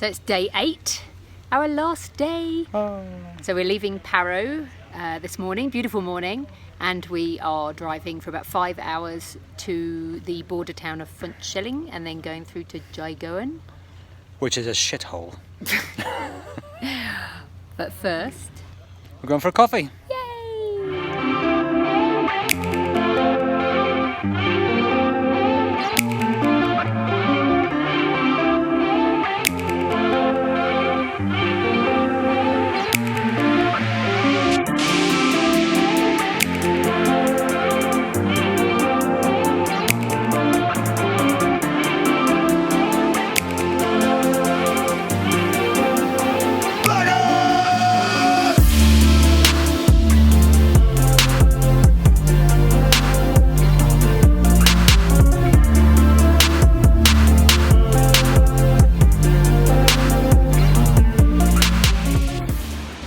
So it's day 8, our last day. Oh. So we're leaving Paro this morning, beautiful morning, and we are driving for about 5 hours to the border town of Funchilling and then going through to Jaigoan. Which is a shithole. But first, we're going for a coffee.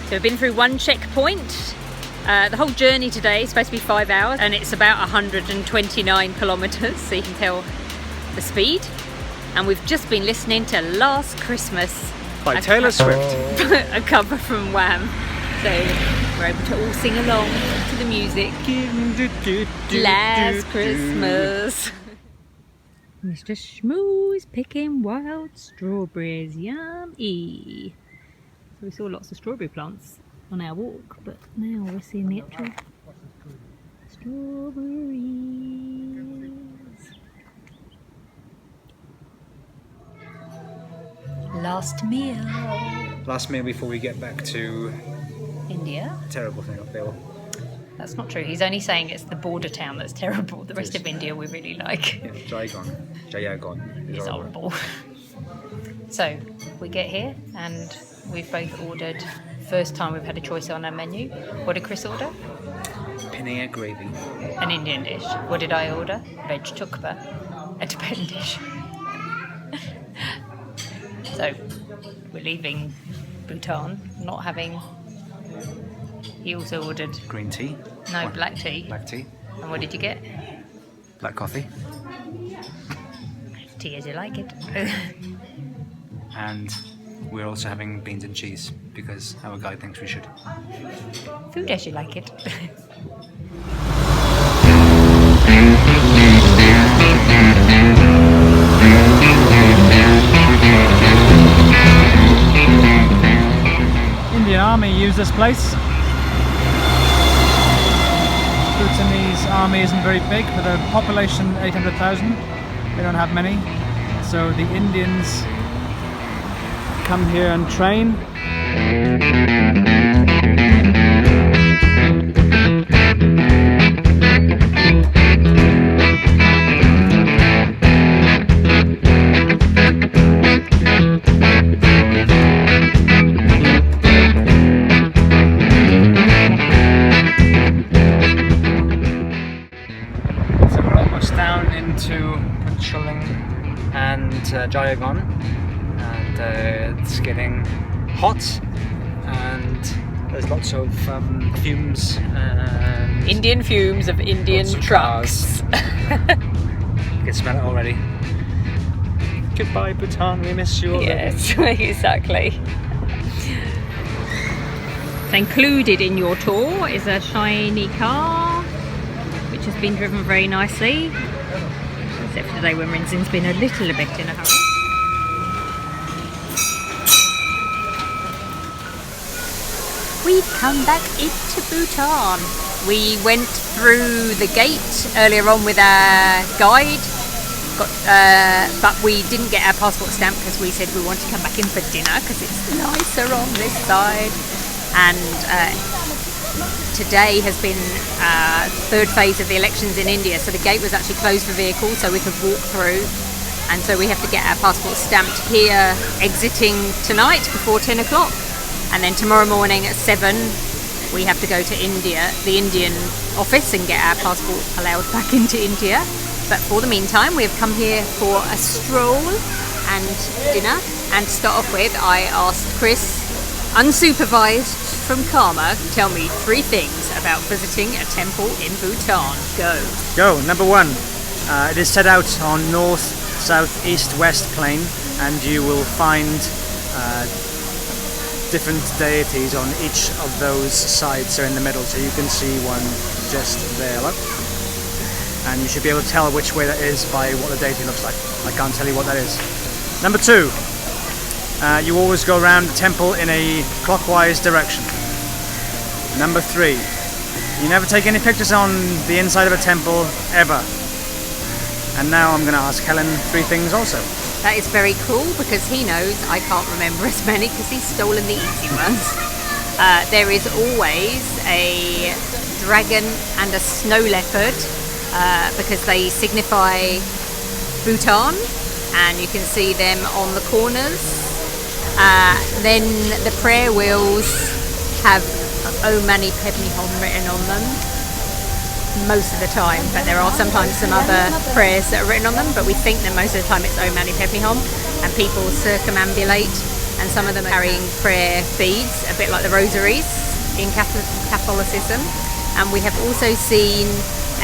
So we've been through one checkpoint. The whole journey today is supposed to be 5 hours and it's about 129 kilometres, so you can tell the speed. And we've just been listening to Last Christmas by Taylor Swift. A cover from Wham. So we're able to all sing along to the music. Last Christmas. Mr. Shmoo is picking wild strawberries, yummy. So we saw lots of strawberry plants on our walk, but now we're seeing the actual strawberries. Last meal. Last meal before we get back to India. Terrible thing up there. That's not true. He's only saying it's the border town that's terrible. The rest of India we really like. Yeah, Jaigoan is horrible. So we get here and we've both ordered. First time we've had a choice on our menu. What did Chris order? Paneer gravy. An Indian dish. What did I order? Veg tukpa. A Tibetan dish. So we're leaving Bhutan, not having. He also ordered green tea. No, black tea. Black tea. And what did you get? Black coffee. Tea as you like it. And we're also having beans and cheese because our guide thinks we should. Food as you like it. Indian Army use this place. Bhutanese army isn't very big, with a population 800,000. They don't have many. So the Indians come here and train. So we're almost down into Funchilling and Jaigoan. And it's getting hot and there's lots of fumes and Indian fumes of Indian trucks. You can smell it already. Goodbye Bhutan, we miss you already. Yes, exactly. So included in your tour is a shiny car which has been driven very nicely, except for today when Rinzin's been a little bit in a hurry. We've come back into Bhutan. We went through the gate earlier on with our guide, but we didn't get our passport stamp because we said we want to come back in for dinner because it's nicer on this side. And today has been third phase of the elections in India, so the gate was actually closed for vehicles so we could walk through. And so we have to get our passport stamped here, exiting tonight before 10 o'clock. And then tomorrow morning at 7 we have to go to India, the Indian office, and get our passport allowed back into India. But for the meantime we have come here for a stroll and dinner. And to start off with, I asked Chris, unsupervised from Karma, tell me 3 things about visiting a temple in Bhutan. Go. Number 1, it is set out on north, south, east, west plane, and you will find different deities on each of those sides, so in the middle, so you can see one just there, look. And you should be able to tell which way that is by what the deity looks like. I can't tell you what that is. Number 2, you always go around the temple in a clockwise direction. Number 3, you never take any pictures on the inside of a temple, ever. And now I'm going to ask Helen 3 things also. That is very cool because he knows I can't remember as many because he's stolen the easy ones. There is always a dragon and a snow leopard because they signify Bhutan, and you can see them on the corners. Then the prayer wheels have "Om Mani Padme Hum" written on them most of the time, but there are sometimes some other prayers that are written on them, but we think that most of the time it's Om Mani Padme Hum, and people circumambulate, and some of them are carrying prayer beads, a bit like the rosaries in Catholicism. And we have also seen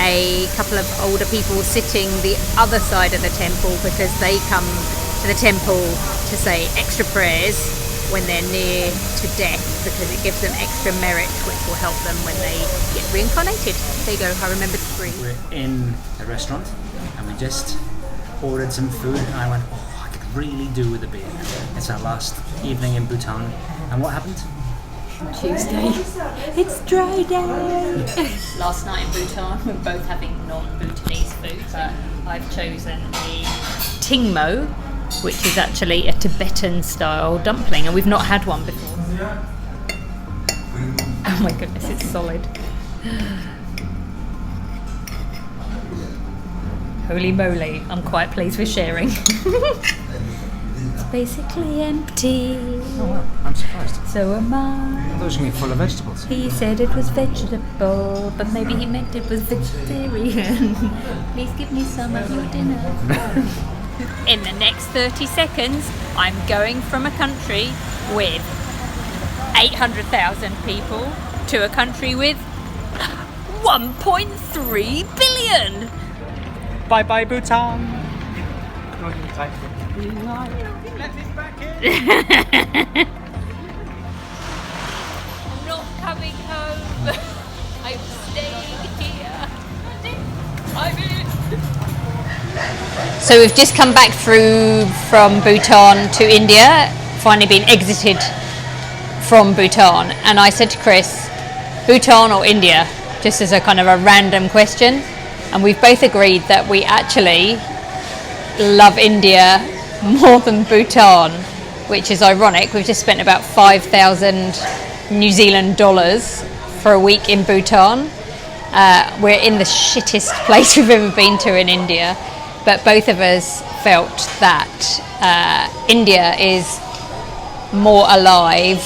a couple of older people sitting the other side of the temple because they come to the temple to say extra prayers when they're near to death, because it gives them extra merit, which will help them when they get reincarnated. There you go, I remembered 3. We're in a restaurant and we just ordered some food, and I went, oh, I could really do with a beer. It's our last evening in Bhutan. And what happened? Tuesday. It's dry day. Last night in Bhutan, we're both having non-Bhutanese food, but I've chosen a tingmo, which is actually a Tibetan style dumpling, and we've not had one before. Oh my goodness, it's solid. Holy moly, I'm quite pleased with sharing. It's basically empty. Oh wow, I'm surprised. So am I. I thought it was going to be full of vegetables. He said it was vegetable, but maybe he meant it was vegetarian. Please give me some of your dinner. In the next 30 seconds, I'm going from a country with 800,000 people to a country with 1.3 billion. Bye bye Bhutan. Let it back in. I'm not coming home. I'm staying here. I'm in. So we've just come back through from Bhutan to India, finally been exited from Bhutan, and I said to Chris, Bhutan or India, just as a kind of a random question, and we've both agreed that we actually love India more than Bhutan, which is ironic. We've just spent about 5,000 New Zealand dollars for a week in Bhutan. We're in the shittest place we've ever been to in India, but both of us felt that India is more alive.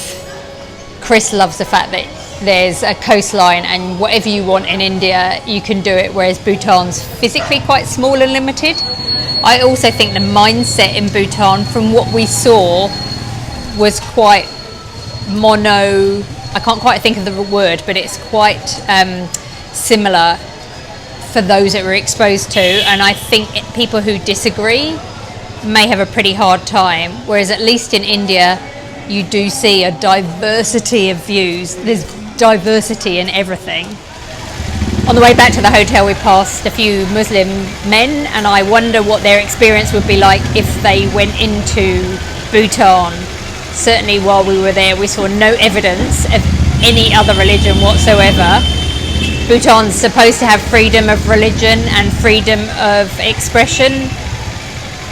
Chris loves the fact that there's a coastline and whatever you want in India you can do it, whereas Bhutan's physically quite small and limited. I also think the mindset in Bhutan, from what we saw, was quite mono. I can't quite think of the word, but it's quite similar for those that we're exposed to, and I think people who disagree may have a pretty hard time, whereas at least in India you do see a diversity of views. There's diversity in everything. On the way back to the hotel we passed a few Muslim men, and I wonder what their experience would be like if they went into Bhutan. Certainly while we were there we saw no evidence of any other religion whatsoever. Bhutan's supposed to have freedom of religion and freedom of expression.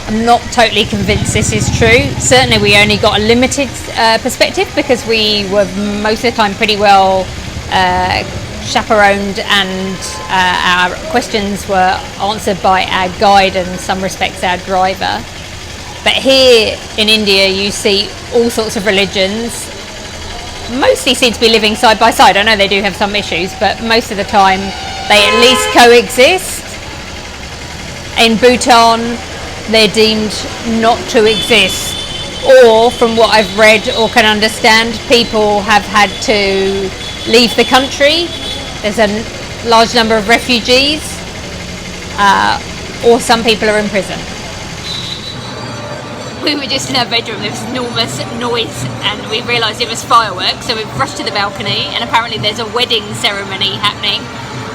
I'm not totally convinced this is true. Certainly we only got a limited perspective because we were most of the time pretty well chaperoned, and our questions were answered by our guide and in some respects our driver. But here in India you see all sorts of religions. Mostly seem to be living side by side. I know they do have some issues, but most of the time they at least coexist. In Bhutan they're deemed not to exist, or from what I've read or can understand, people have had to leave the country. There's a large number of refugees, or some people are in prison. we were just in our bedroom, there was enormous noise, and we realised it was fireworks, so we rushed to the balcony, and apparently there's a wedding ceremony happening.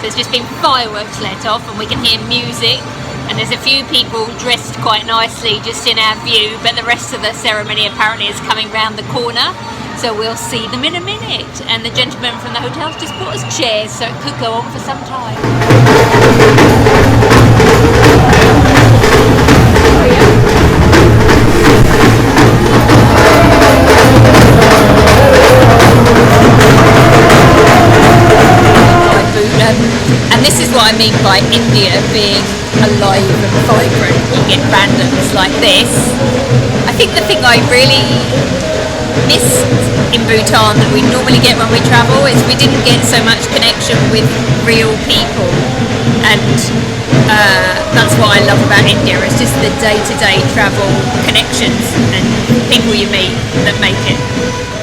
There's just been fireworks let off, and we can hear music, and there's a few people dressed quite nicely just in our view, but the rest of the ceremony apparently is coming round the corner, so we'll see them in a minute. And the gentleman from the hotel's just bought us chairs, so it could go on for some time. And this is what I mean by India being alive and vibrant. You get randoms like this. I think the thing I really missed in Bhutan that we normally get when we travel is we didn't get so much connection with real people, and that's what I love about India. It's just the day-to-day travel connections and people you meet that make it.